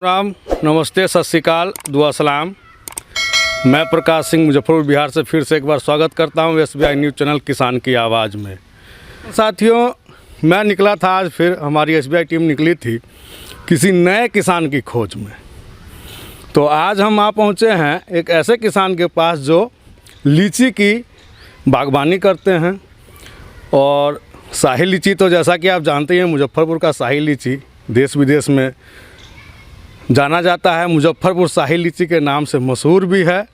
राम, नमस्ते, सत श्री अकाल, दुआ सलाम। मैं प्रकाश सिंह मुजफ्फरपुर बिहार से फिर से एक बार स्वागत करता हूं SBI न्यूज़ चैनल किसान की आवाज़ में। साथियों, मैं निकला था आज, फिर हमारी SBI टीम निकली थी किसी नए किसान की खोज में। तो आज हम आ पहुंचे हैं एक ऐसे किसान के पास जो लीची की बागवानी करते हैं। और शाही लीची तो जैसा कि आप जानते हैं, मुजफ्फरपुर का शाही लीची देश विदेश में जाना जाता है। मुजफ्फरपुर शाही लीची के नाम से मशहूर भी है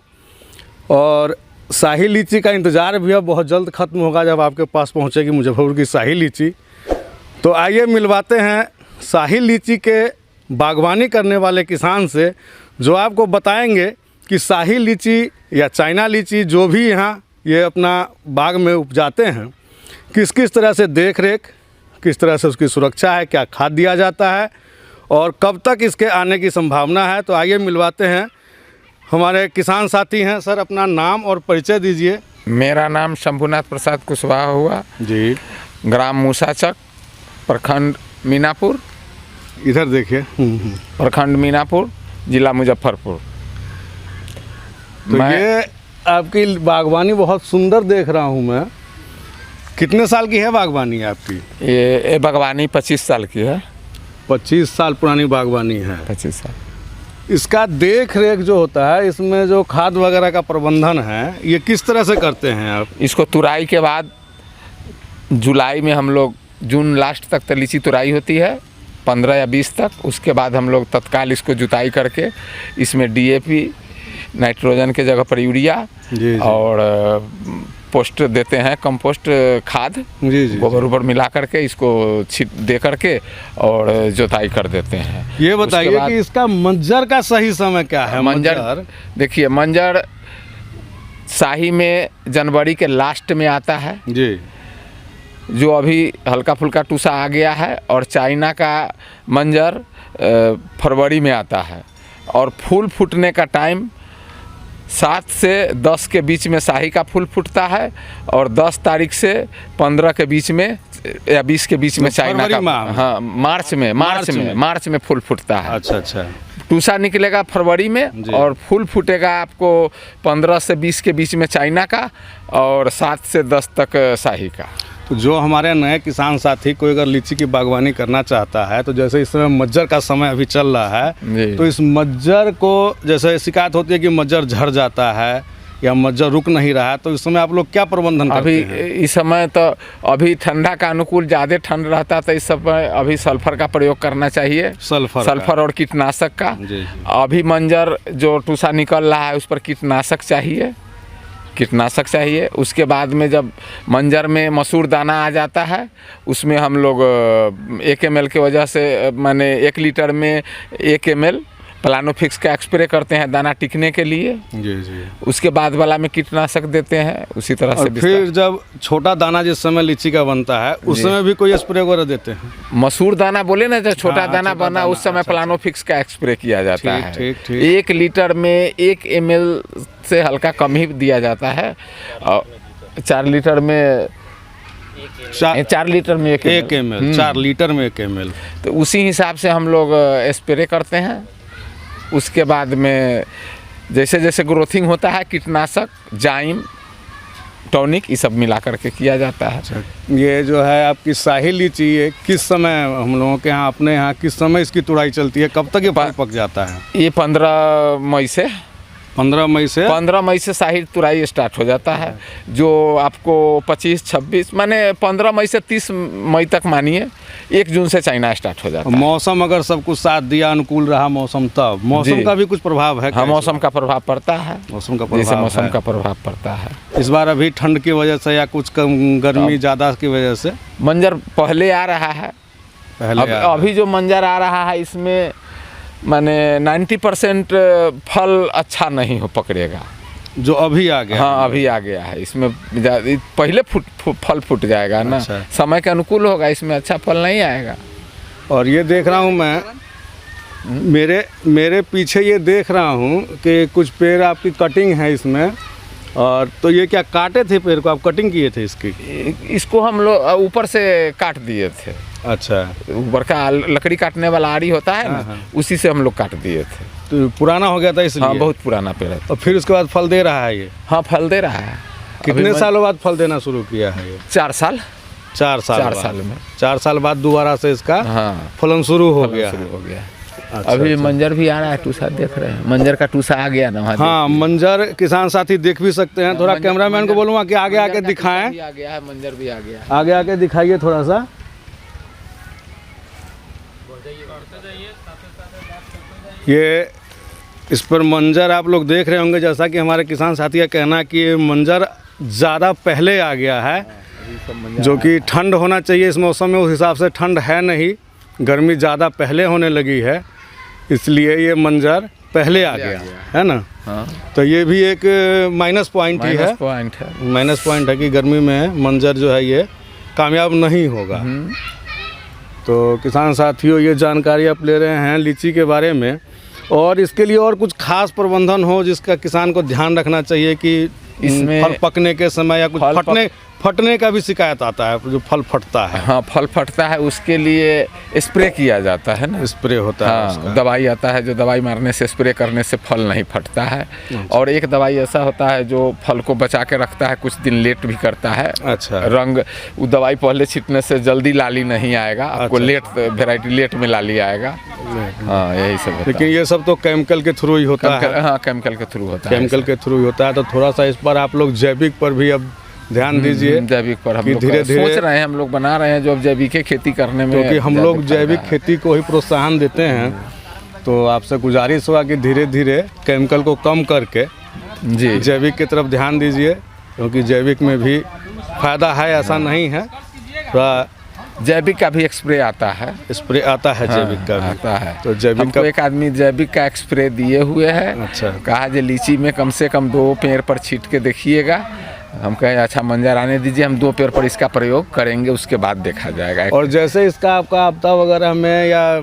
और शाही लीची का इंतज़ार भी अब बहुत जल्द ख़त्म होगा जब आपके पास पहुंचेगी मुजफ्फरपुर की शाही लीची। तो आइए मिलवाते हैं शाही लीची के बागवानी करने वाले किसान से, जो आपको बताएंगे कि शाही लीची या चाइना लीची जो भी यहाँ ये अपना बाग में उपजाते हैं, किस किस तरह से देख रेख, किस तरह से उसकी सुरक्षा है, क्या खाद दिया जाता है और कब तक इसके आने की संभावना है। तो आइए मिलवाते हैं, हमारे किसान साथी हैं। सर, अपना नाम और परिचय दीजिए। मेरा नाम शंभुनाथ प्रसाद कुशवाहा हुआ जी, ग्राम मूसाचक, प्रखंड मीनापुर। इधर देखिए, प्रखंड मीनापुर, जिला मुजफ्फरपुर। तो ये आपकी बागवानी बहुत सुंदर देख रहा हूँ मैं। कितने साल की है बागवानी आपकी? ये बागवानी 25 साल की है। 25 साल पुरानी बागवानी है। 25 साल। इसका देख रेख जो होता है, इसमें जो खाद वगैरह का प्रबंधन है, ये किस तरह से करते हैं आप? इसको तुराई के बाद जुलाई में हम लोग, जून लास्ट तक तो लीची तुराई होती है, 15 या 20 तक। उसके बाद हम लोग तत्काल इसको जुताई करके इसमें DAP, नाइट्रोजन के जगह पर यूरिया और पोस्ट देते हैं, कंपोस्ट खाद, गोबर उबर मिला करके इसको छिट दे करके और जोताई कर देते हैं। ये बताइए कि इसका मंजर का सही समय क्या है? मंजर देखिए, मंजर शाही में जनवरी के लास्ट में आता है जी, जो अभी हल्का फुल्का टूसा आ गया है। और चाइना का मंजर फरवरी में आता है। और फूल फूटने का टाइम 7 से 10 के बीच में शाही का फूल फूटता है और 10 तारीख से 15 के बीच में या 20 के बीच में चाइना का, हाँ, मार्च में फूल फूटता है। अच्छा। टूसा निकलेगा फरवरी में और फूल फूटेगा आपको 15 से 20 के बीच में चाइना का और 7 से 10 तक शाही का। तो जो हमारे नए किसान साथी कोई अगर लीची की बागवानी करना चाहता है, तो जैसे इस समय मज्जर का समय अभी चल रहा है, तो इस मज्जर को, जैसे शिकायत होती है कि मज्जर झड़ जाता है या मज्जर रुक नहीं रहा है, तो इस समय आप लोग क्या प्रबंधन करते हैं? अभी इस समय तो अभी ठंडा का अनुकूल, ज़्यादा ठंड रहता तो इस समय अभी सल्फर का प्रयोग करना चाहिए। सल्फर और कीटनाशक का। अभी मंजर जो टूसा निकल रहा है उस पर कीटनाशक चाहिए। उसके बाद में जब मंजर में मसूर दाना आ जाता है, उसमें हम लोग 1 ml के वजह से, माने 1 लीटर में 1 ml प्लानोफिक्स का स्प्रे करते हैं दाना टिकने के लिए। जी। उसके बाद वाला में कीटनाशक देते हैं। उसी तरह से फिर जब छोटा दाना जिस समय लीची का बनता है, उस समय भी कोई स्प्रे वगैरह देते हैं? मसूर दाना बोले ना, जब छोटा दाना बना उस समय प्लानोफिक्स का स्प्रे किया जाता है। ठीक। 1 लीटर में 1 ml से हल्का कम ही दिया जाता है। और 4 लीटर में 1 ml 4 लीटर में 1 ml। तो उसी हिसाब से हम लोग स्प्रे करते हैं। उसके बाद में जैसे जैसे ग्रोथिंग होता है, कीटनाशक, जाइम, टॉनिक, ये सब मिला करके किया जाता है। ये जो है आपकी शाही लीची, ये किस समय हम लोगों के यहाँ, अपने यहाँ किस समय इसकी तुड़ाई चलती है? कब तक ये पक जाता है? ये 15 मई से 15 मई से शाही तुराई स्टार्ट हो जाता है, जो आपको 25-26, माने 15 मई से 30 मई तक मानिए। 1 जून से चाइना स्टार्ट हो जाता है। मौसम अगर सब कुछ साथ दिया, अनुकूल रहा मौसम, तब मौसम का भी कुछ प्रभाव है? हाँ, मौसम का प्रभाव पड़ता है। मौसम का प्रभाव पड़ता है। इस बार अभी ठंड की वजह से या कुछ कम गर्मी ज़्यादा की वजह से मंजर पहले आ रहा है। अभी जो मंजर आ रहा है, इसमें माने 90% फल अच्छा नहीं हो पकड़ेगा। जो अभी आ गया? हाँ, अभी आ गया है। इसमें पहले फल फूट जाएगा ना। अच्छा। समय के अनुकूल होगा, इसमें अच्छा फल नहीं आएगा। और ये देख रहा हूँ मैं, मेरे पीछे ये देख रहा हूँ कि कुछ पेड़ आपकी कटिंग है इसमें। और तो ये क्या काटे थे पेड़ को, आप कटिंग किए थे इसकी? इसको हम लोग ऊपर से काट दिए थे। अच्छा, ऊपर का लकड़ी काटने वाला आरी होता है ना, उसी से हम लोग काट दिए थे। तो पुराना हो गया था इसलिए? हाँ, बहुत पुराना पेड़ है। और फिर उसके बाद फल दे रहा है ये? हाँ, फल दे रहा है। कितने सालों बाद फल देना शुरू किया है ये? 4 साल। 4 साल में 4 साल बाद दोबारा से इसका फलन शुरू हो गया। अच्छा, अभी मंजर भी आ रहा है, टूसा देख रहे हैं, मंजर का टूसा आ गया ना। हाँ, मंजर किसान साथी देख भी सकते हैं। थोड़ा कैमरामैन को बोलूँगा कि आगे आके दिखाएं। आ गया है, मंजर भी आ गया। आगे आके दिखाइए थोड़ा सा। ये इस पर मंजर आप लोग देख रहे होंगे, जैसा कि हमारे किसान साथी का कहना है कि ये मंजर ज़्यादा पहले आ गया है, जो कि ठंड होना चाहिए इस मौसम में, उस हिसाब से ठंड है नहीं, गर्मी ज़्यादा पहले होने लगी है, इसलिए ये मंजर पहले आ गया है ना। हाँ। तो ये भी एक माइनस पॉइंट ही है। माइनस पॉइंट है कि गर्मी में मंजर जो है ये कामयाब नहीं होगा। तो किसान साथियों, ये जानकारी आप ले रहे हैं लीची के बारे में, और इसके लिए और कुछ खास प्रबंधन हो जिसका किसान को ध्यान रखना चाहिए कि इसमें फल पकने के समय या कुछ फटने का भी शिकायत आता है, जो फल फटता है। हाँ, फल फटता है, उसके लिए स्प्रे किया जाता है ना, स्प्रे होता है। हाँ, दवाई आता है, जो दवाई मारने से, स्प्रे करने से फल नहीं फटता है। और एक दवाई ऐसा होता है जो फल को बचा के रखता है, कुछ दिन लेट भी करता है। अच्छा, रंग, वो दवाई पहले छींटने से जल्दी लाली नहीं आएगा, आपको लेट वेराइटी लेट में लाली आएगा। हाँ, यही सब। लेकिन ये सब तो केमिकल के थ्रू ही होता है। हाँ, केमिकल के थ्रू होता है। केमिकल के थ्रू ही होता है। तो थोड़ा सा इस पर आप लोग जैविक पर भी अब ध्यान दीजिए। जैविक पर हम लोग धीरे-धीरे सोच रहे हैं, हम लोग बना रहे हैं जो अब जैविक खेती करने में, क्योंकि हम लोग जैविक खेती को ही प्रोत्साहन देते हैं। तो आपसे गुजारिश हुआ कि धीरे धीरे केमिकल को कम करके जी जैविक की तरफ ध्यान दीजिए, क्योंकि जैविक में भी फायदा है, ऐसा नहीं है। थोड़ा जैविक का भी स्प्रे आता है। स्प्रे आता है, जैविक का भी आता है। तो जैविक का एक आदमी जैविक का स्प्रे दिए हुए है। अच्छा, कहा जो लीची में कम से कम 2 पेड़ पर छींट के देखिएगा। हम कहें अच्छा मंजर आने दीजिए, हम 2 पेड़ पर इसका प्रयोग करेंगे, उसके बाद देखा जाएगा। और जैसे इसका आपका आपदा वगैरह में या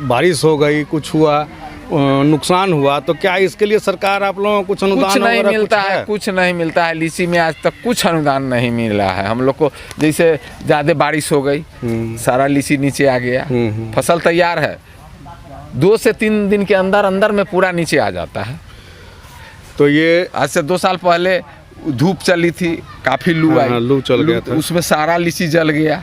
बारिश हो गई, कुछ हुआ, नुकसान हुआ, तो क्या इसके लिए सरकार आप लोगों को कुछ अनुदान कुछ नहीं मिलता है? कुछ नहीं मिलता है। लीची में आज तक कुछ अनुदान नहीं मिला है हम लोग को। जैसे ज़्यादा बारिश हो गई, सारा लीची नीचे आ गया, फसल तैयार है, 2 से 3 दिन के अंदर अंदर में पूरा नीचे आ जाता है। तो ये आज से 2 साल पहले धूप चली थी, काफ़ी लू आई, लू चल गया था, उसमें सारा लीची जल गया,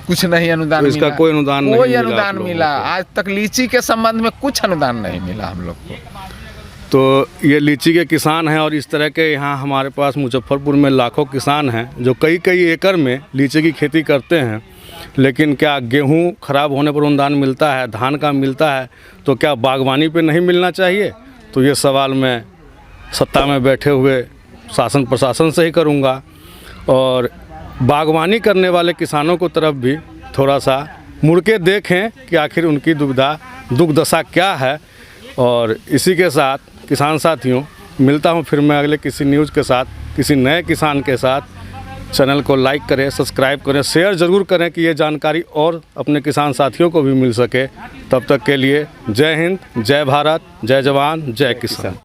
कुछ नहीं अनुदान तो इसका मिला। कोई अनुदान नहीं, कोई अनुदान मिला आज तक लीची के संबंध में कुछ अनुदान नहीं मिला हम लोग को। तो ये लीची के किसान हैं, और इस तरह के यहाँ हमारे पास मुजफ्फरपुर में लाखों किसान हैं जो कई कई एकड़ में लीची की खेती करते हैं। लेकिन क्या गेहूँ खराब होने पर अनुदान मिलता है, धान का मिलता है, तो क्या बागवानी पे नहीं मिलना चाहिए? तो ये सवाल मैं सत्ता में बैठे हुए शासन प्रशासन से ही करूँगा, और बागवानी करने वाले किसानों को तरफ भी थोड़ा सा मुड़ के देखें कि आखिर उनकी दुख दशा क्या है। और इसी के साथ किसान साथियों, मिलता हूँ फिर मैं अगले किसी न्यूज़ के साथ, किसी नए किसान के साथ। चैनल को लाइक करें, सब्सक्राइब करें, शेयर ज़रूर करें कि ये जानकारी और अपने किसान साथियों को भी मिल सके। तब तक के लिए जय हिंद, जय भारत, जय जवान, जय किसान।